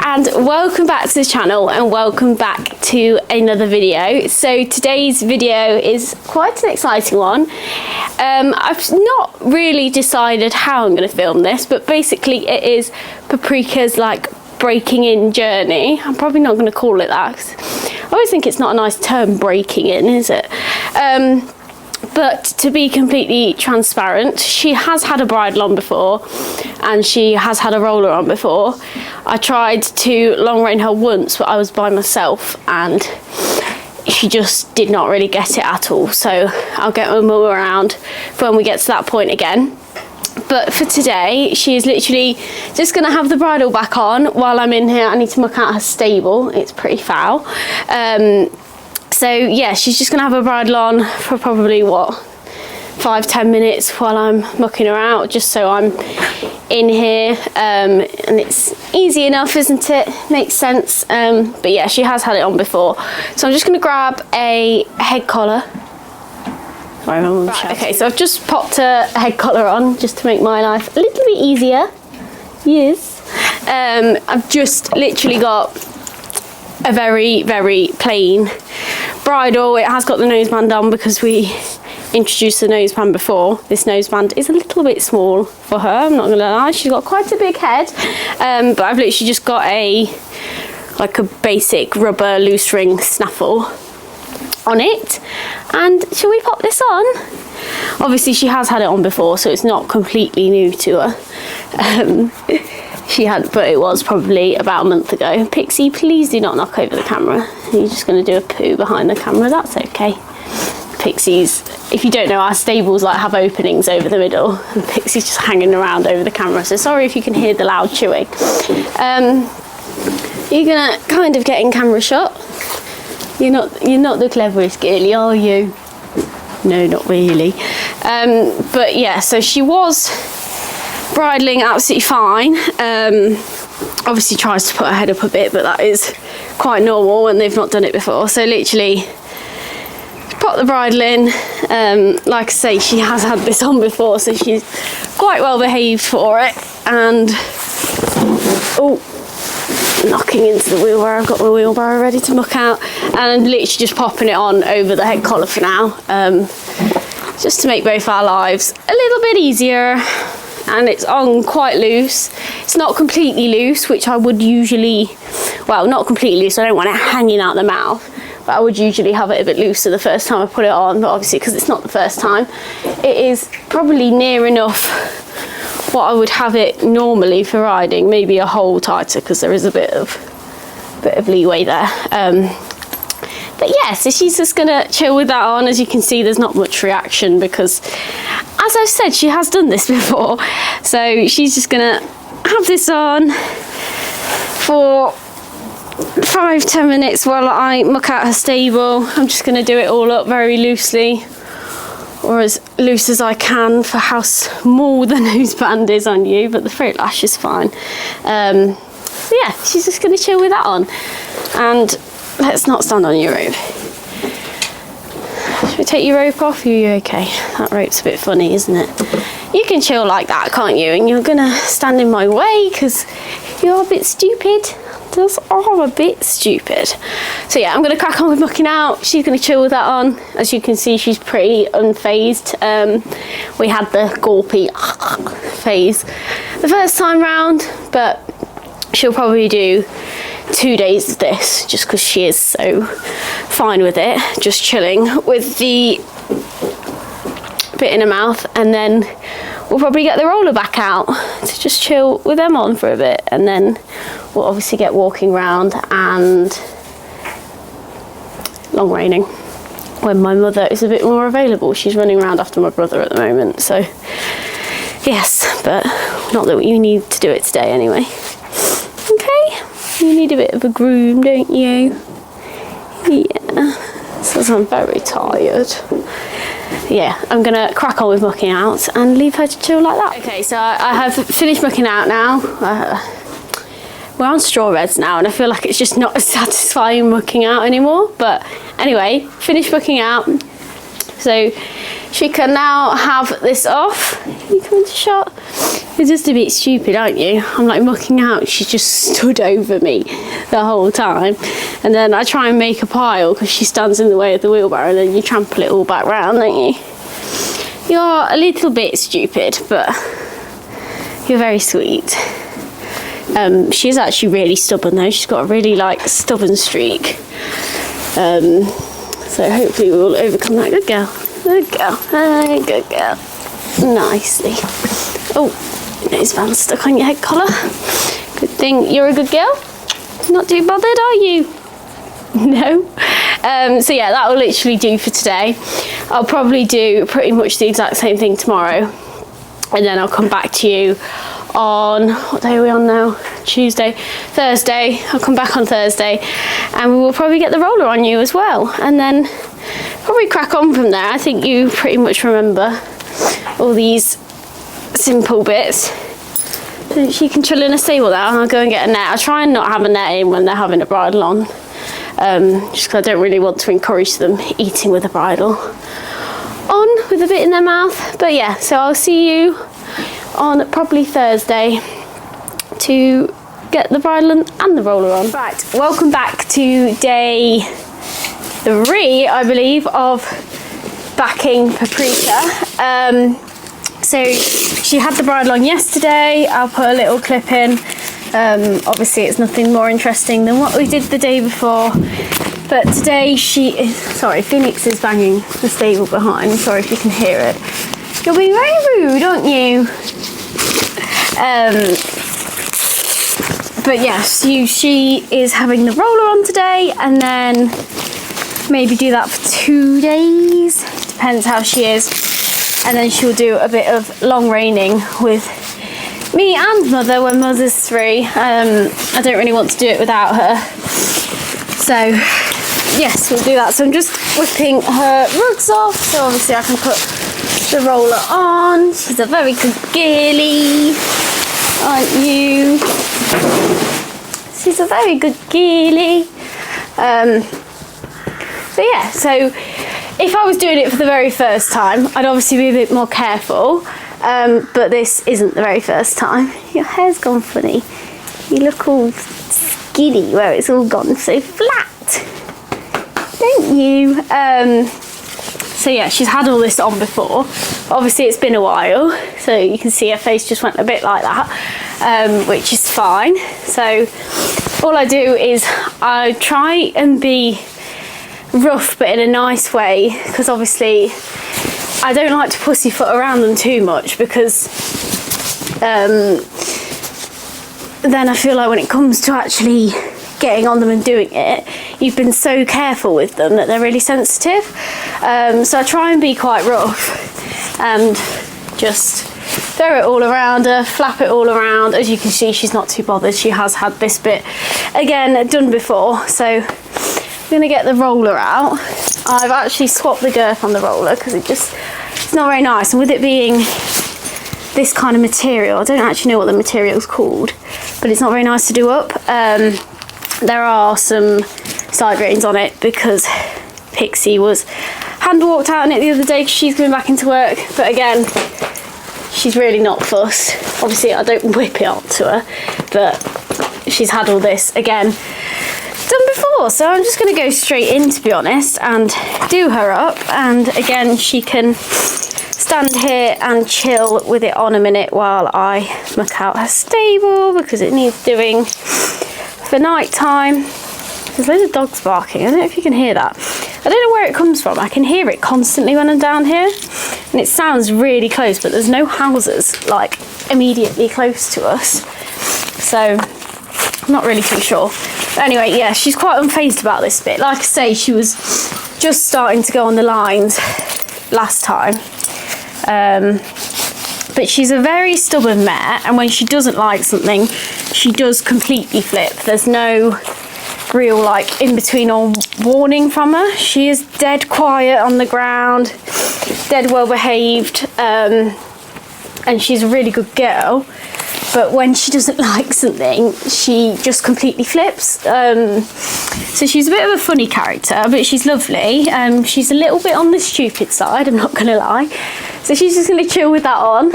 And welcome back to the channel and welcome back to another video. So today's video is quite an exciting one. I've not really decided how I'm going to film this, but basically it is Paprika's like breaking in journey. I'm probably not going to call it that 'cause I always think it's not a nice term, breaking in, is it? But to be completely transparent, she has had a bridle on before and she has had a roller on before. I tried to long rein her once, but I was by myself and she just did not really get it at all. So I'll get my mum around when we get to that point again. But for today, she is literally just going to have the bridle back on while I'm in here. I need to muck out her stable. It's pretty foul. So yeah, she's just gonna have her bridle on for probably what, 5-10 minutes while I'm mucking her out, just so I'm in here, and it's easy enough, isn't it? Makes sense. But yeah, she has had it on before, so I'm just gonna grab a head collar. Sorry, my mum's shouting. Okay, so I've just popped a head collar on just to make my life a little bit easier. Yes. I've just literally got a very, very plain bridle. It has got the noseband on because we introduced the noseband before. This noseband is a little bit small for her, I'm not gonna lie. She's got quite a big head, but I've literally just got a basic rubber loose ring snaffle on it. And shall we pop this on? Obviously she has had it on before, so it's not completely new to her. She had, but it was probably about a month ago. Pixie, please do not knock over the camera. You're just going to do a poo behind the camera. That's okay. Pixies, if you don't know, our stables like have openings over the middle, and Pixie's just hanging around over the camera. So sorry if you can hear the loud chewing. You're gonna kind of get in camera shot. You're not the cleverest girly, are you? No, not really. But yeah, so she was bridling absolutely fine. Obviously tries to put her head up a bit, but that is quite normal when they've not done it before. So literally pop the bridle in. Like I say, she has had this on before, so she's quite well behaved for it. And oh, knocking into the wheel where I've got my wheelbarrow ready to muck out, and literally just popping it on over the head collar for now, just to make both our lives a little bit easier. And it's on quite loose. It's not completely loose, which I would usually, well, not completely loose, I don't want it hanging out the mouth, but I would usually have it a bit looser the first time I put it on. But obviously, because it's not the first time, it is probably near enough what I would have it normally for riding, maybe a hole tighter, because there is a bit of leeway there. But yeah, so she's just gonna chill with that on. As you can see, there's not much reaction because, as I've said, she has done this before. So she's just gonna have this on for 5-10 minutes while I muck out her stable. I'm just gonna do it all up very loosely, or as loose as I can for how small the noseband is on you, but the throat lash is fine. So yeah, she's just gonna chill with that on. And let's not stand on your rope. Should we take your rope off? Are you okay? That rope's a bit funny, isn't it? You can chill like that, can't you? And you're gonna stand in my way because you're a bit stupid. Those are a bit stupid. So yeah, I'm gonna crack on with mucking out. She's gonna chill with that on. As you can see, she's pretty unfazed. We had the gulpy phase the first time round, but she'll probably do 2 days of this just because she is so fine with it, just chilling with the bit in her mouth. And then we'll probably get the roller back out to just chill with them on for a bit, and then we'll obviously get walking around and long reining when my mother is a bit more available. She's running around after my brother at the moment, so yes, but not that you need to do it today anyway. Okay, you need a bit of a groom, don't you? Yeah, says I'm very tired. Yeah, I'm gonna crack on with mucking out and leave her to chill like that. Okay, so I have finished mucking out now. We're on straw beds now, and I feel like it's just not as satisfying mucking out anymore. But anyway, finished mucking out. So she can now have this off. You come into shot. You're just a bit stupid, aren't you? I'm like mucking out. She just stood over me the whole time. And then I try and make a pile because she stands in the way of the wheelbarrow, and then you trample it all back round, don't you? You're a little bit stupid, but you're very sweet. She's actually really stubborn though. She's got a really like stubborn streak. So hopefully we'll overcome that. Good girl. Good girl. Hey, good girl. Nicely. Oh, nose band stuck on your head collar. Good thing you're a good girl. Not too bothered, are you? No. So yeah, that will literally do for today. I'll probably do pretty much the exact same thing tomorrow, and then I'll come back to you on, what day are we on now? Tuesday, Thursday. I'll come back on Thursday, and we will probably get the roller on you as well, and then probably crack on from there. I think you pretty much remember all these simple bits. So she can chill in a stable now, and I'll go and get a net. I'll try and not have a net in when they're having a bridle on, just because I don't really want to encourage them eating with a bridle on with a bit in their mouth. But yeah, so I'll see you on probably Thursday to get the bridle and the roller on. Right, welcome back to day 3, I believe, of backing Paprika. So she had the bridle on yesterday. I'll put a little clip in. Obviously it's nothing more interesting than what we did the day before, but today she is, sorry, Phoenix is banging the stable behind. Sorry if you can hear it. You're being very rude, aren't you? But yes, she is having the roller on today, and then maybe do that for 2 days. Depends how she is. And then she'll do a bit of long reining with me and Mother when Mother's 3. I don't really want to do it without her. So yes, we'll do that. So I'm just whipping her rugs off, so obviously I can put the roller on. She's a very good girlie, aren't you? She's a very good girlie. So yeah, so if I was doing it for the very first time, I'd obviously be a bit more careful, but this isn't the very first time. Your hair's gone funny. You look all skinny where it's all gone so flat, don't you? So yeah, she's had all this on before. Obviously it's been a while, so you can see her face just went a bit like that, which is fine. So all I do is I try and be rough but in a nice way, because obviously I don't like to pussyfoot around them too much, because then I feel like when it comes to actually getting on them and doing it, you've been so careful with them that they're really sensitive. So I try and be quite rough and just throw it all around her, flap it all around. As you can see, she's not too bothered. She has had this bit again done before, so I'm gonna get the roller out. I've actually swapped the girth on the roller because it's not very nice, and with it being this kind of material, I don't actually know what the material's called, but it's not very nice to do up. There are some side reins on it because Pixie was hand walked out in it the other day because she's going back into work, but again, she's really not fussed. Obviously I don't whip it up to her, but she's had all this again done before, so I'm just going to go straight in, to be honest, and do her up, and again she can stand here and chill with it on a minute while I muck out her stable because it needs doing for night time. There's loads of dogs barking. I don't know if you can hear that. I don't know where it comes from. I can hear it constantly when I'm down here, and it sounds really close, but there's no houses like immediately close to us, so I'm not really too sure. But anyway, yeah, she's quite unfazed about this bit. Like I say, she was just starting to go on the lines last time, but she's a very stubborn mare, and when she doesn't like something, she does completely flip. There's no real like in between or warning from her. She is dead quiet on the ground, dead well behaved, and she's a really good girl. but when she doesn't like something, she just completely flips. So she's a bit of a funny character, but she's lovely. She's a little bit on the stupid side, I'm not gonna lie. So she's just gonna chill with that on.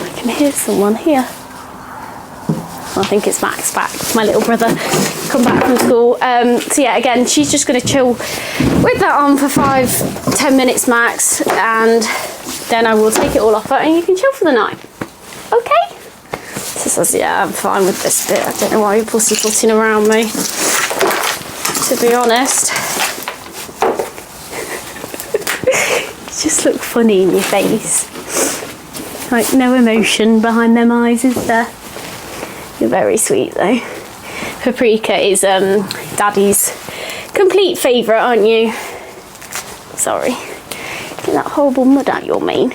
I can hear someone here. I think it's Max back, my little brother, come back from school. So yeah, again, she's just gonna chill with that on for 5-10 minutes max, and then I will take it all off her and you can chill for the night. Okay? She says, yeah, I'm fine with this bit. I don't know why you're pussyfooting around me, to be honest. You just look funny in your face. Like no emotion behind them eyes, is there? You're very sweet though. Paprika is Daddy's complete favourite, aren't you? Sorry. Get that horrible mud out your mane.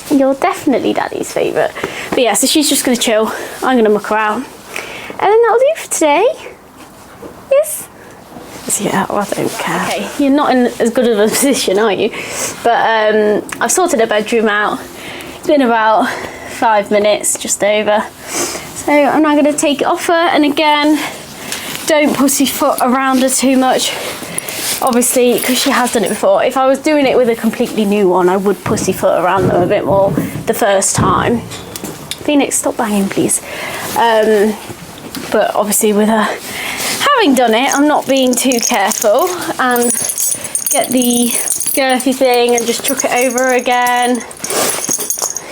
You're definitely Daddy's favourite. But yeah, so she's just going to chill. I'm going to muck her out. And then that'll do for today. Yes? Yeah, I don't care. Okay, you're not in as good of a position, are you? But I've sorted her bedroom out. It's been about 5 minutes, just over. So I'm now going to take it off her, and again, don't pussyfoot around her too much, obviously, because she has done it before. If I was doing it with a completely new one, I would pussyfoot around them a bit more the first time. Phoenix, stop banging, please. But obviously with her having done it, I'm not being too careful, and get the girthy thing and just chuck it over again.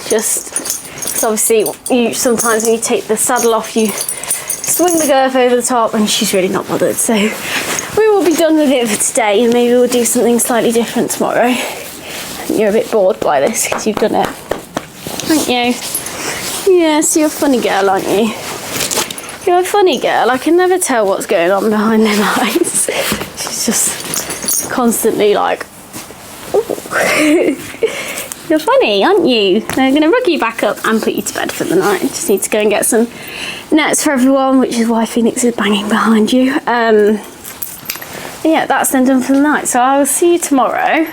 So obviously, sometimes when you take the saddle off, you swing the girth over the top, and she's really not bothered. So we will be done with it for today, and maybe we'll do something slightly different tomorrow. You're a bit bored by this because you've done it, aren't you? Yes, you're a funny girl, aren't you? You're a funny girl. I can never tell what's going on behind them eyes. She's just constantly like, ooh. You're funny, aren't you? I'm going to rug you back up and put you to bed for the night. Just need to go and get some nets for everyone, which is why Phoenix is banging behind you. Yeah, that's then done for the night. So I will see you tomorrow,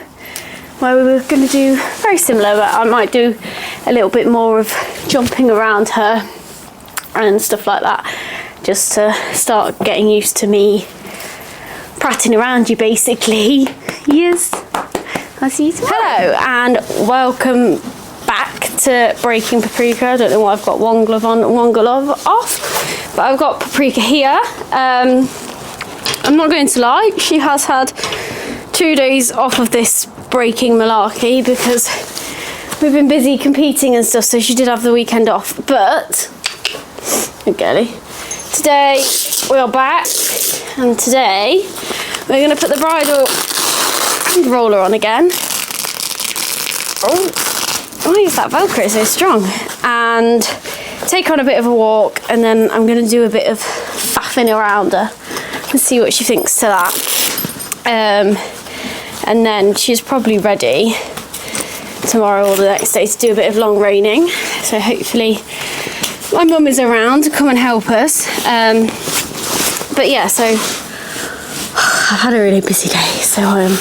where we were going to do very similar, but I might do a little bit more of jumping around her and stuff like that, just to start getting used to me prattling around you, basically. Yes. I'll see you tomorrow. Hello and welcome back to Breaking Paprika. I don't know why I've got one glove on and one glove off, but I've got Paprika here. I'm not going to lie, she has had 2 days off of this breaking malarkey because we've been busy competing and stuff, so she did have the weekend off. But, okay, today we are back, and today we're going to put the bridle roller on again. Oh, why is that Velcro so strong? And take her on a bit of a walk, and then I'm going to do a bit of faffing around her and see what she thinks to that. And then she's probably ready tomorrow or the next day to do a bit of long reining. So hopefully my mum is around to come and help us. But yeah, so I've had a really busy day, so I'm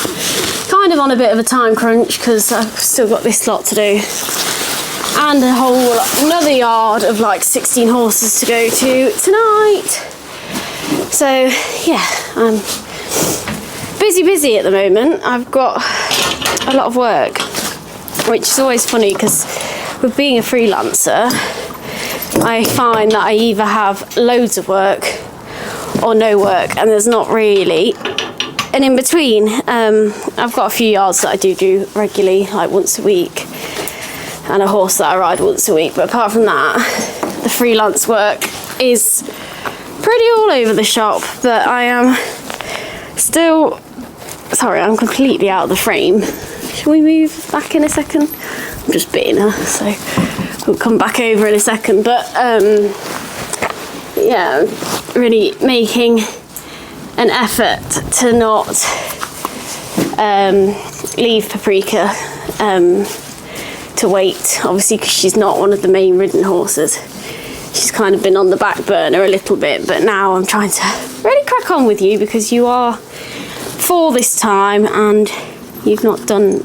kind of on a bit of a time crunch because I've still got this lot to do, and another yard of like 16 horses to go to tonight. So yeah, I'm busy at the moment. I've got a lot of work, which is always funny because with being a freelancer, I find that I either have loads of work or no work, and there's not really an in between. I've got a few yards that I do regularly, like once a week, and a horse that I ride once a week, but apart from that, the freelance work is pretty all over the shop. But I am still, sorry, I'm completely out of the frame. Shall we move back in a second? I'm just bitting her, so we'll come back over in a second. But yeah, really making an effort to not leave Paprika to wait, obviously, because she's not one of the main ridden horses. She's kind of been on the back burner a little bit, but now I'm trying to really crack on with you because you are 4 this time and you've not done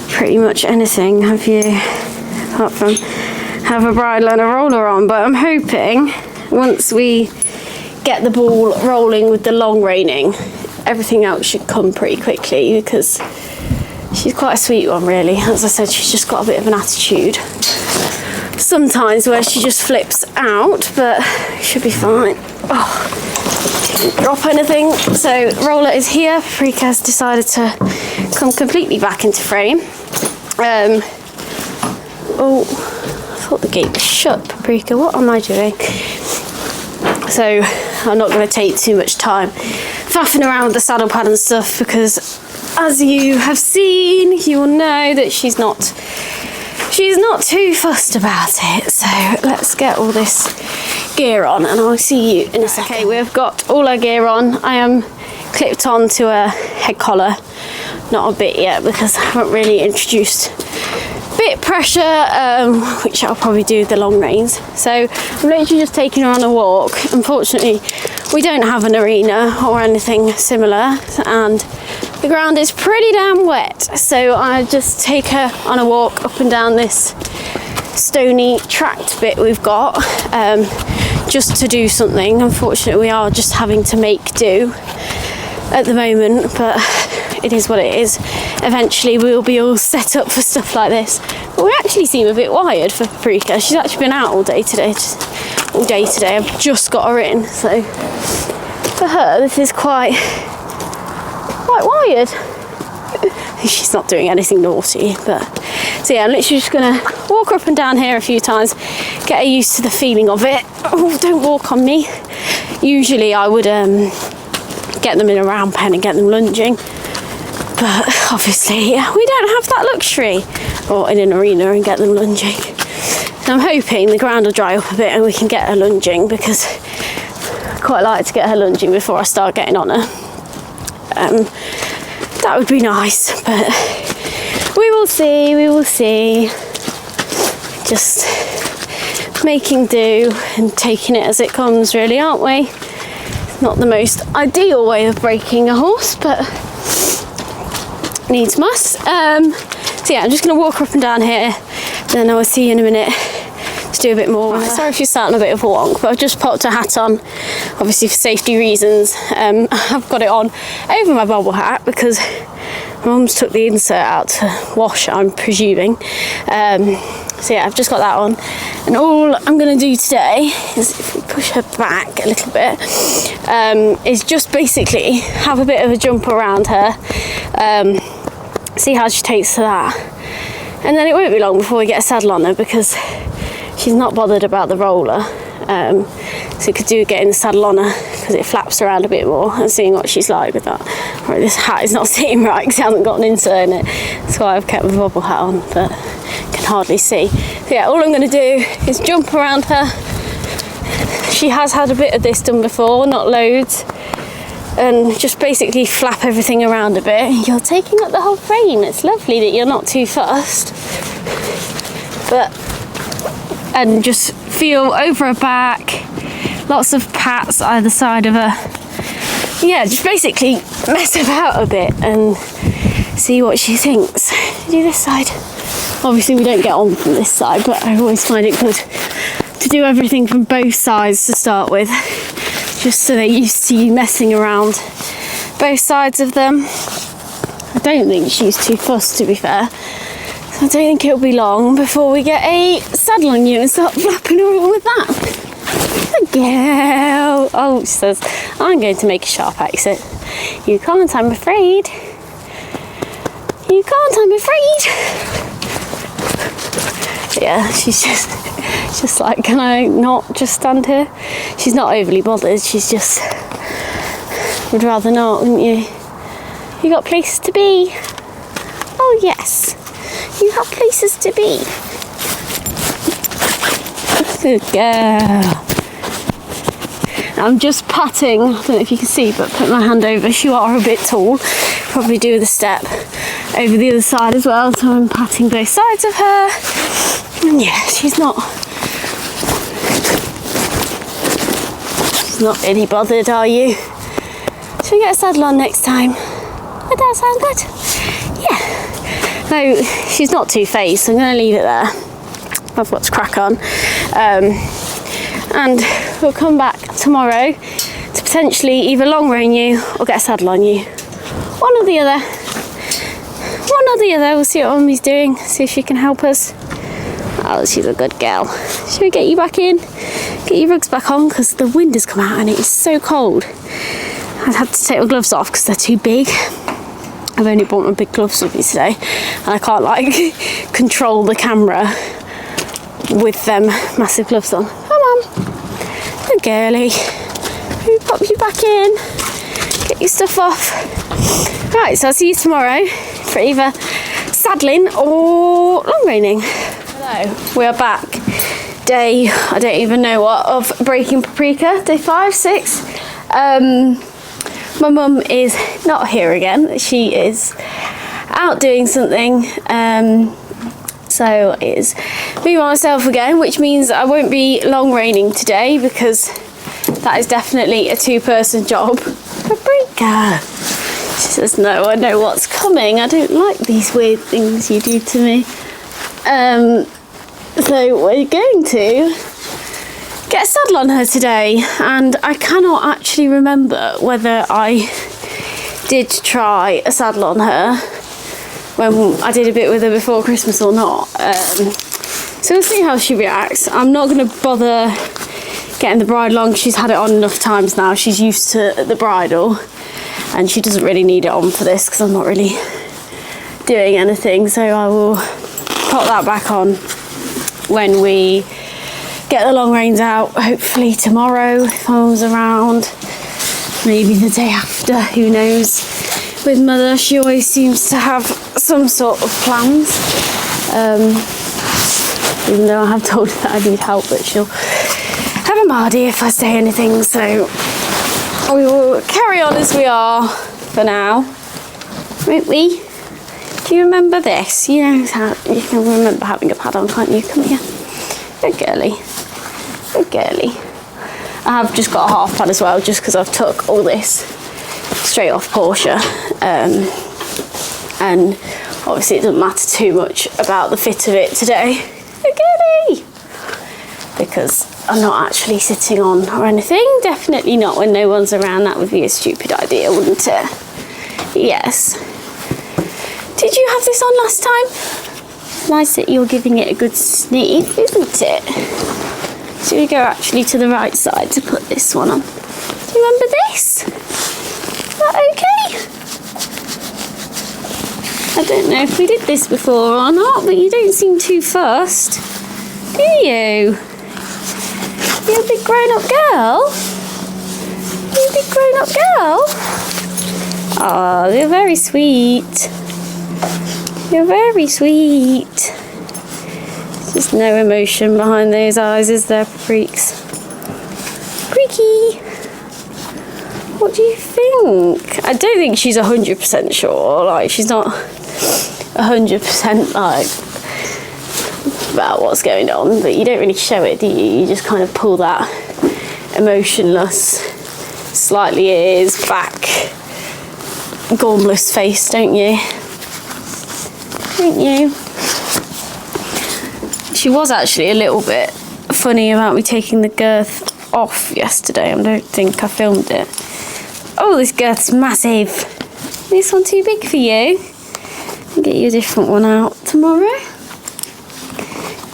pretty much anything, have you? Apart from have a bridle and a roller on, but I'm hoping once we get the ball rolling with the long reining, everything else should come pretty quickly, because she's quite a sweet one really. As I said, she's just got a bit of an attitude sometimes where she just flips out, but should be fine. Oh, didn't drop anything. So roller is here. Paprika has decided to come completely back into frame. Oh, I thought the gate was shut. Paprika, what am I doing? So I'm not going to take too much time faffing around with the saddle pad and stuff, because as you have seen, you will know that she's not too fussed about it. So let's get all this gear on and I'll see you in a second. Okay, we've got all our gear on. I am clipped on to a head collar, not a bit yet because I haven't really introduced bit pressure, which I'll probably do the long reins. So I'm literally just taking her on a walk. Unfortunately, we don't have an arena or anything similar, and the ground is pretty damn wet. So I just take her on a walk up and down this stony tracked bit we've got, just to do something. Unfortunately, we are just having to make do at the moment, but it is what it is. Eventually we'll be all set up for stuff like this. But we actually seem a bit wired for Paprika. She's actually been out all day today. I've just got her in, so for her this is quite wired. She's not doing anything naughty, but so yeah, I'm literally just gonna walk her up and down here a few times, get her used to the feeling of it. Oh, don't walk on me. Usually I would get them in a round pen and get them lunging, but obviously we don't have that luxury, or in an arena and get them lunging. So I'm hoping the ground will dry up a bit and we can get her lunging, because I quite like to get her lunging before I start getting on her. That would be nice, but we will see. Just making do and taking it as it comes, really, aren't we? Not the most ideal way of breaking a horse, but needs must. So yeah, I'm just going to walk her up and down here, then I will see you in a minute to do a bit more. Sorry if she's starting a bit of a wonk, but I've just popped a hat on, obviously for safety reasons. I've got it on over my bobble hat because Mum's took the insert out to wash, I'm presuming. So yeah, I've just got that on, and all I'm going to do today is, if we push her back a little bit, is just basically have a bit of a jump around her, see how she takes to that, and then it won't be long before we get a saddle on her, because she's not bothered about the roller. So you could do getting the saddle on her, because it flaps around a bit more, and seeing what she's like with that. Right, this hat is not sitting right because it hasn't got an insert in it. That's why I've kept the bobble hat on, but can hardly see. So yeah, all I'm going to do is jump around her. She has had a bit of this done before, not loads, and just basically flap everything around a bit. You're taking up the whole frame. It's lovely that you're not too fussed, and just feel over her back, lots of pats either side of her. Yeah, just basically mess about a bit and see what she thinks. Do this side. Obviously we don't get on from this side, but I always find it good to do everything from both sides to start with, just so they're used to you messing around both sides of them. I don't think she's too fussed, to be fair. So I don't think it'll be long before we get a saddle on you and start flapping around with that. Good girl. Oh, she says, I'm going to make a sharp exit. You can't, I'm afraid. You can't, I'm afraid. Yeah, she's just like, can I not just stand here? She's not overly bothered. She's just, would rather not, wouldn't you? You got places to be. Oh yes, you have places to be. Good girl. I'm just patting, I don't know if you can see, but put my hand over. You are a bit tall, probably do the step over the other side as well, so I'm patting both sides of her. And yeah, she's not really bothered, are you? Should we get a saddle on next time? Would that sound good? Yeah. No, she's not too phased, so I'm going to leave it there. I've got to crack on. And we'll come back tomorrow to potentially either long rein you or get a saddle on you. One or the other. We'll see what Mummy's doing, see if she can help us. Oh, she's a good girl. Should we get you back in? Get your rugs back on, because the wind has come out and it is so cold. I've had to take my gloves off because they're too big. I've only brought my big gloves with me today, and I can't like control the camera with them massive gloves on. Come on, good girlie. Let me pop you back in. Get your stuff off. Right, so I'll see you tomorrow for either saddling or long reining. Hello, we are back. Day, I don't even know what, of breaking paprika. Day 5, 6. My mum is not here again. She is out doing something. So it is me by myself again, which means I won't be long reining today because that is definitely a 2-person job. Paprika. She says, no, I know what's coming. I don't like these weird things you do to me. So we're going to get a saddle on her today, and I cannot actually remember whether I did try a saddle on her when I did a bit with her before Christmas or not. So we'll see how she reacts. I'm not going to bother getting the bridle on. She's had it on enough times now. She's used to the bridle, and she doesn't really need it on for this because I'm not really doing anything. So I will pop that back on when we get the long reins out, hopefully tomorrow if I was around, maybe the day after, who knows. With Mother, she always seems to have some sort of plans, even though I have told her that I need help, but she'll have a mardy if I say anything. So we will carry on as we are for now, won't we? Do you remember this? You know how you can remember having a pad on, can't you? Come here. Good girlie. Good girlie. I have just got a half pad as well, just because I've took all this straight off Portia. And obviously it doesn't matter too much about the fit of it today. Good girlie. Because I'm not actually sitting on or anything. Definitely not when no one's around. That would be a stupid idea, wouldn't it? Yes. Did you have this on last time? Nice that you're giving it a good sniff, isn't it? Should we go actually to the right side to put this one on? Do you remember this? Is that okay? I don't know if we did this before or not, but you don't seem too fussed, do you? You're a big grown-up girl? You're a big grown-up girl? Oh, you're very sweet. You're very sweet. There's just no emotion behind those eyes, is there, Papriks? Papriki! What do you think? I don't think she's 100% sure. Like, she's not 100% like about what's going on, but you don't really show it, do you? You just kind of pull that emotionless, slightly ears back, gormless face, don't you? Don't you? She was actually a little bit funny about me taking the girth off yesterday. I don't think I filmed it. Oh, this girth's massive. This one too big for you? I'll get you a different one out tomorrow.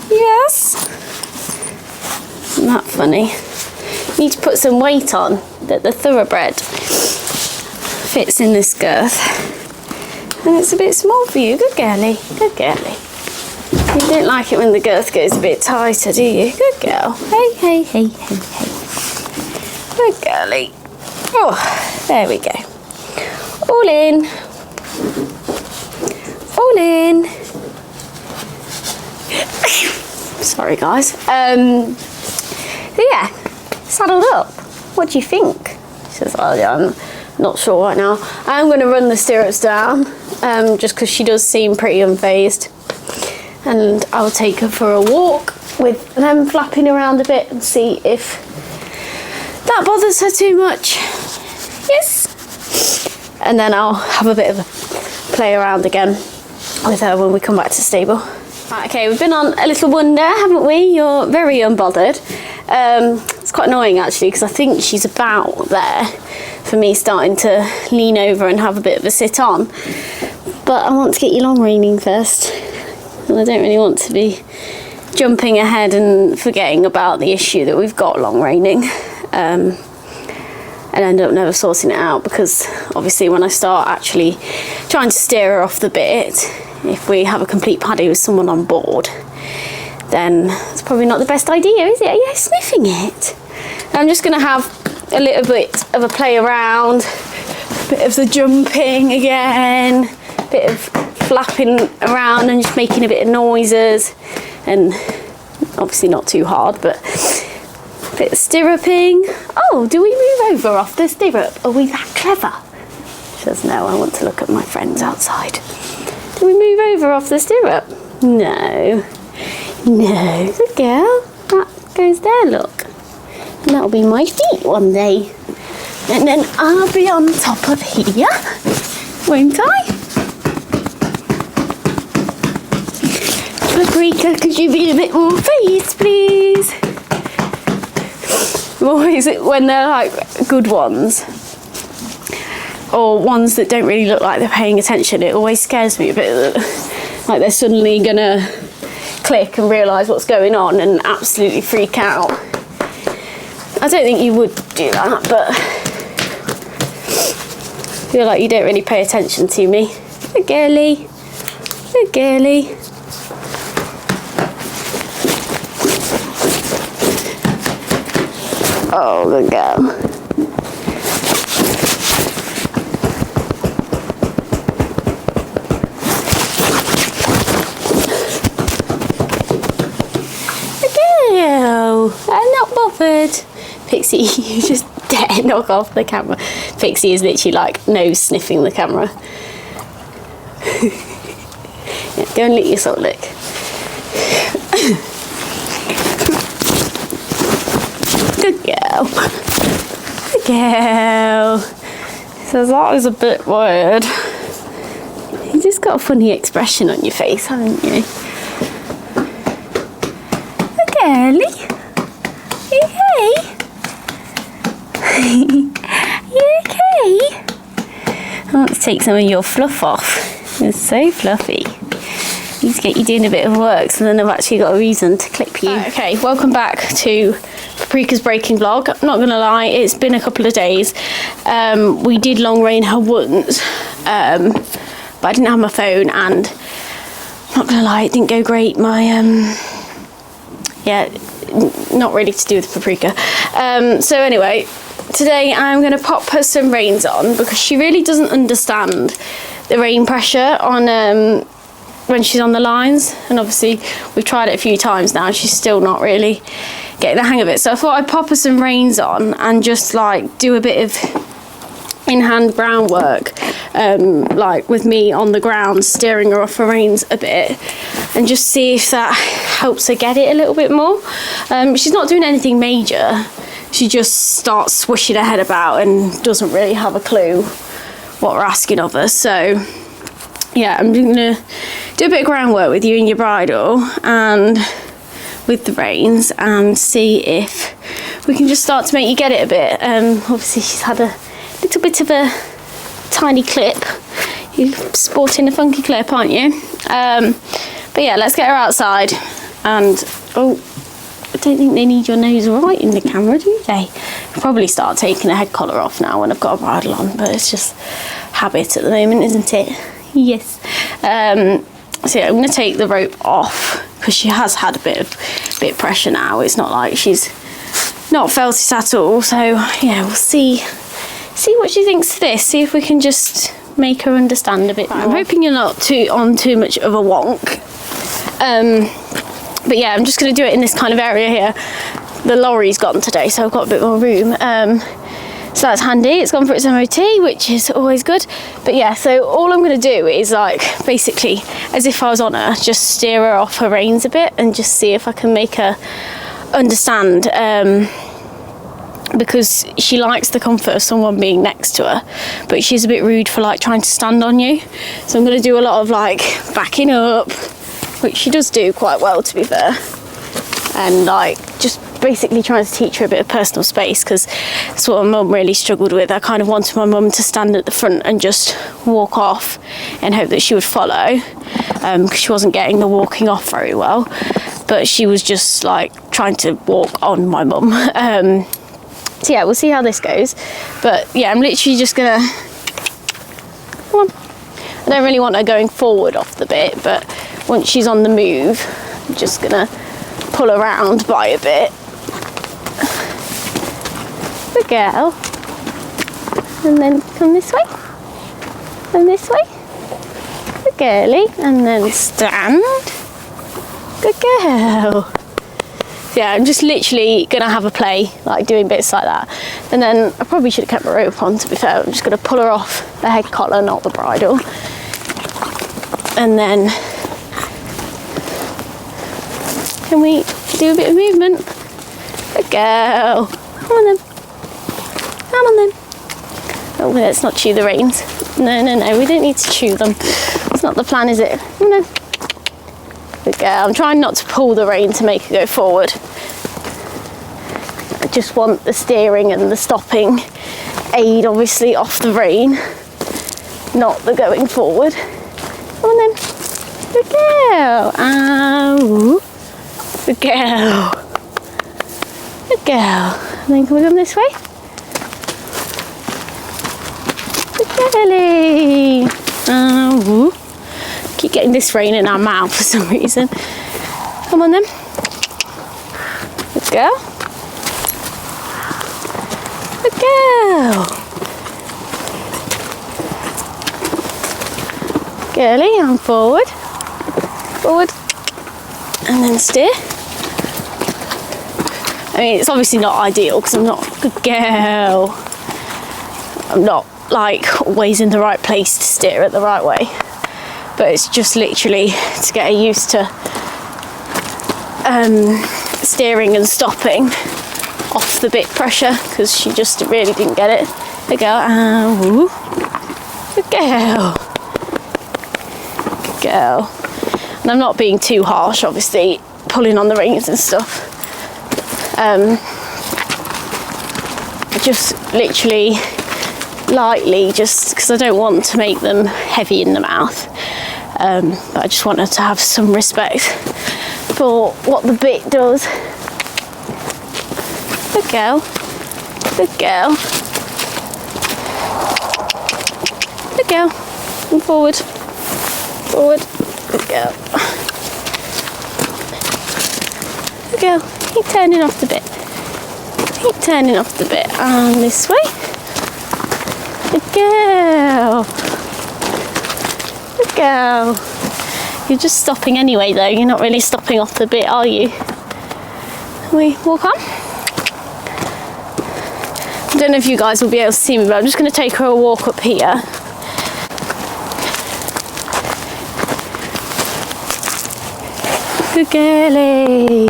Yes? Isn't that funny? Need to put some weight on that the thoroughbred fits in this girth. And it's a bit small for you. Good girlie. Good girlie. You don't like it when the girth goes a bit tighter, do you? Good girl. Hey, hey, hey, hey, hey. Good girlie. Oh, there we go. All in. All in. Sorry, guys. So yeah, saddled up. What do you think? She says, oh yeah, I'm not sure right now. I'm going to run the stirrups down, just because she does seem pretty unfazed. And I'll take her for a walk with them flapping around a bit and see if that bothers her too much. Yes. And then I'll have a bit of a play around again with her when we come back to the stable. Right, okay, we've been on a little wander, haven't we? You're very unbothered. It's quite annoying actually, because I think she's about there for me starting to lean over and have a bit of a sit on. But I want to get you long reining first, and I don't really want to be jumping ahead and forgetting about the issue that we've got long reining, and end up never sorting it out, because obviously when I start actually trying to steer her off the bit, if we have a complete paddy with someone on board, then it's probably not the best idea, is it? Are you sniffing it? I'm just going to have a little bit of a play around, a bit of the jumping again, a bit of flapping around and just making a bit of noises, and obviously not too hard, but a bit of stirruping. Oh, do we move over off the stirrup? Are we that clever? She says, no, I want to look at my friends outside. Do we move over off the stirrup? No. No, good girl. That goes there, look. And that'll be my feet one day. And then I'll be on top of here, won't I? Paprika, could you be a bit more face, please? Always when they're like good ones, or ones that don't really look like they're paying attention, it always scares me a bit that like they're suddenly gonna click and realise what's going on and absolutely freak out. I don't think you would do that, but I feel like you don't really pay attention to me. Good girly. Good girly. Oh, good girl. I'm not bothered. Pixie, you just dare knock off the camera. Pixie is literally like nose sniffing the camera. Yeah, go and lick yourself, lick. Good girl. Good girl. So that was a bit weird. You just got a funny expression on your face, haven't you? Girly, you okay? You okay? I want to take some of your fluff off. It's so fluffy. I need to get you doing a bit of work, so then I've actually got a reason to clip you. Right, okay, welcome back to Paprika's breaking vlog. I'm not gonna lie, it's been a couple of days. We did long rein her once, but I didn't have my phone, and I'm not gonna lie, it didn't go great. My yeah, not really to do with Paprika. So anyway, today I'm going to pop her some reins on, because she really doesn't understand the rein pressure on when she's on the lines, and obviously we've tried it a few times now and she's still not really getting the hang of it. So I thought I'd pop her some reins on and just like do a bit of in-hand groundwork, like with me on the ground steering her off her reins a bit, and just see if that helps her get it a little bit more. She's not doing anything major, she just starts swishing her head about and doesn't really have a clue what we're asking of her. So yeah, I'm gonna do a bit of groundwork with you and your bridle and with the reins, and see if we can just start to make you get it a bit. Obviously she's had a little bit of a tiny clip. You're sporting a funky clip, aren't you? But yeah, let's get her outside. And oh, I don't think they need your nose right in the camera, do they? I'll probably start taking a head collar off now when I've got a bridle on, but it's just habit at the moment, isn't it? Yes. So yeah, I'm going to take the rope off, because she has had a bit of pressure now. It's not like she's not felt it at all. So yeah, we'll see what she thinks of this. See if we can just make her understand a bit more. I'm hoping you're not on too much of a wonk. But yeah, I'm just going to do it in this kind of area here. The lorry's gone today, so I've got a bit more room. So that's handy. It's gone for its MOT, which is always good. But yeah, so all I'm going to do is like basically as if I was on her, just steer her off her reins a bit and just see if I can make her understand, because she likes the comfort of someone being next to her, but she's a bit rude for like trying to stand on you. So I'm going to do a lot of like backing up, which she does do quite well, to be fair. And like just basically trying to teach her a bit of personal space, because that's what my mum really struggled with. I kind of wanted my mum to stand at the front and just walk off and hope that she would follow, because she wasn't getting the walking off very well, but she was just like trying to walk on my mum. So yeah, we'll see how this goes. But yeah, I'm literally just gonna, come on. I don't really want her going forward off the bit, but once she's on the move, I'm just gonna pull around by a bit. Good girl. And then come this way. And this way. Good girly. And then stand. Good girl. Yeah, I'm just literally gonna have a play, like doing bits like that. And then I probably should have kept my rope on, to be fair. I'm just gonna pull her off the head collar, not the bridle. And then can we do a bit of movement? Good girl. Come on then. Come on then. Oh, let's not chew the reins. No, we don't need to chew them. That's not the plan, is it? Come on then. Good girl. I'm trying not to pull the rein to make her go forward. I just want the steering and the stopping aid, obviously, off the rein, not the going forward. Come on then. Good girl. Ow. Good girl. Good girl. And then can we come this way? Good girly. Ow. Keep getting this rein in our mouth for some reason. Come on then. Good girl. Good girl. Girly, and forward. Forward. And then steer. I mean, it's obviously not ideal because I'm not a good girl. I'm not like always in the right place to steer it the right way. But it's just literally to get her used to steering and stopping off the bit pressure, because she just really didn't get it. There you go. Ow. Good girl. Good girl. And I'm not being too harsh, obviously, pulling on the reins and stuff. Just literally lightly, just because I don't want to make them heavy in the mouth. But I just want her to have some respect for what the bit does. Good girl. Good girl. Good girl. And forward. Forward. Good girl. Good girl. Keep turning off the bit. Keep turning off the bit. And this way. Good girl. Good girl. You're just stopping anyway though. You're not really stopping off the bit, are you? We walk on. I don't know if you guys will be able to see me, but I'm just going to take her a walk up here. Good girly.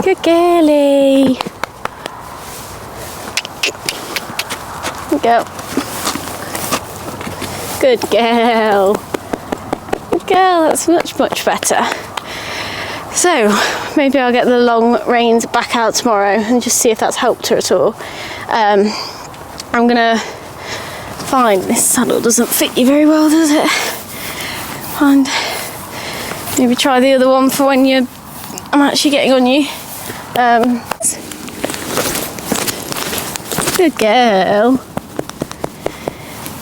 Good girly. Good girl. Good girl. Good girl, that's much better. So, maybe I'll get the long reins back out tomorrow and just see if that's helped her at all. I'm gonna find this saddle doesn't fit you very well, does it? And maybe try the other one for when I'm actually getting on you. Good girl.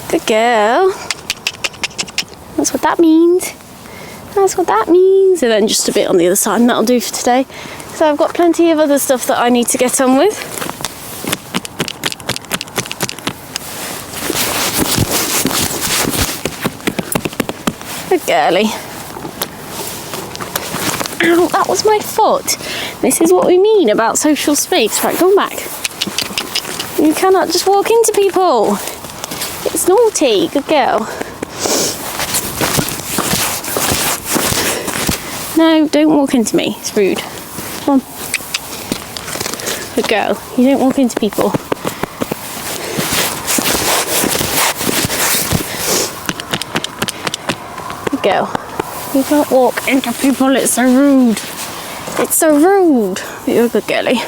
Good girl. That's what that means. That's what that means. And then just a bit on the other side, and that'll do for today. So I've got plenty of other stuff that I need to get on with. Good girly. Ow, that was my foot. This is what we mean about social space. Right, go back. You cannot just walk into people. It's naughty. Good girl. No, don't walk into me. It's rude. Come on. Good girl. You don't walk into people. Good girl. You can't walk into people, it's so rude. It's so rude. You're a good girlie.